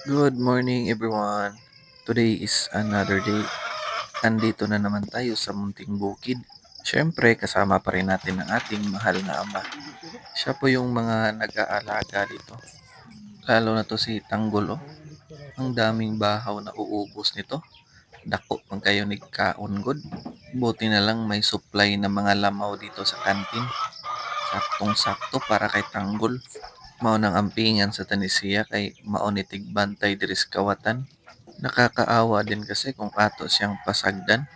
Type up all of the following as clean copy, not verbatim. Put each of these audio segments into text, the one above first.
Good morning everyone. Today is another day. Andito na naman tayo sa munting bukid. Siyempre kasama pa rin natin ang ating mahal na ama. Siya po yung mga nag-aalaga dito. Lalo na to si Tanggol oh. Ang daming bahaw na uubos nito. Dako pang kayo ni Kaungod. Buti na lang may supply na mga lamaw dito sa kantin. Saktong-sakto para kay Tanggol. Mao nang ampingan sa tanisiya kay maonitig bantay diri sa kawatan. Nakakaawa din kasi kung ato siyang pasagdan.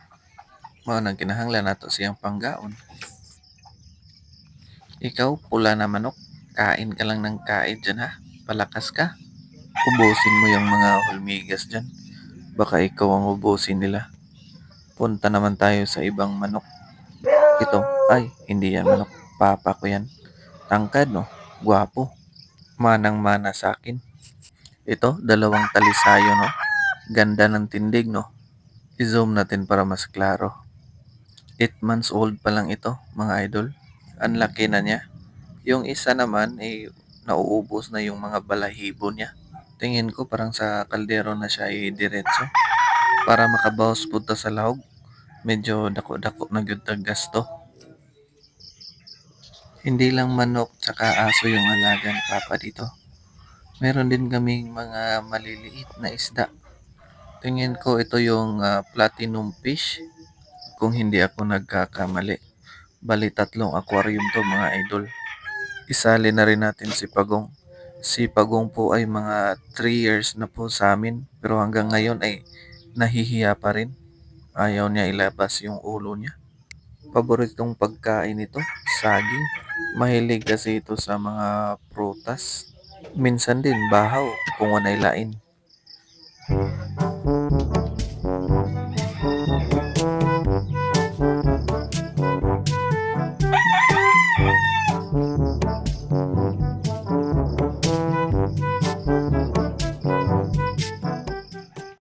Mao nang kinahanglan nato siyang panggaon. Ikaw, pula na manok. Kain ka lang ng kain dyan ha. Palakas ka. Ubusin mo yung mga hulmigas dyan. Baka ikaw ang ubusin nila. Punta naman tayo sa ibang manok. Ito, ay, hindi yan manok. Papa ko yan. Tangkad no. Gwapo. Manang-mana sa akin. Ito, dalawang talisayo no. Ganda ng tindig no. I-zoom natin para mas klaro. 8 months old pa lang ito, mga idol. Ang laki na niya. Yung isa naman ay nauubos na yung mga balahibo niya. Tingin ko parang sa kaldero na siya ay diretso. Para makabawas punta sa lahog. Medyo dako-dako na gyud tag gasto. Hindi lang manok tsaka aso yung alaga ni Papa dito. Meron din kaming mga maliliit na isda. Tingin ko ito yung platinum fish kung hindi ako nagkakamali. Bali tatlong aquarium to mga idol. Isali na rin natin si Pagong. Si Pagong po ay mga 3 years na po sa amin pero hanggang ngayon ay nahihiya pa rin. Ayaw niya ilabas yung ulo niya. Paboritong pagkain nito, saging. Mahilig kasi ito sa mga prutas. Minsan din bahaw kung wanay lain.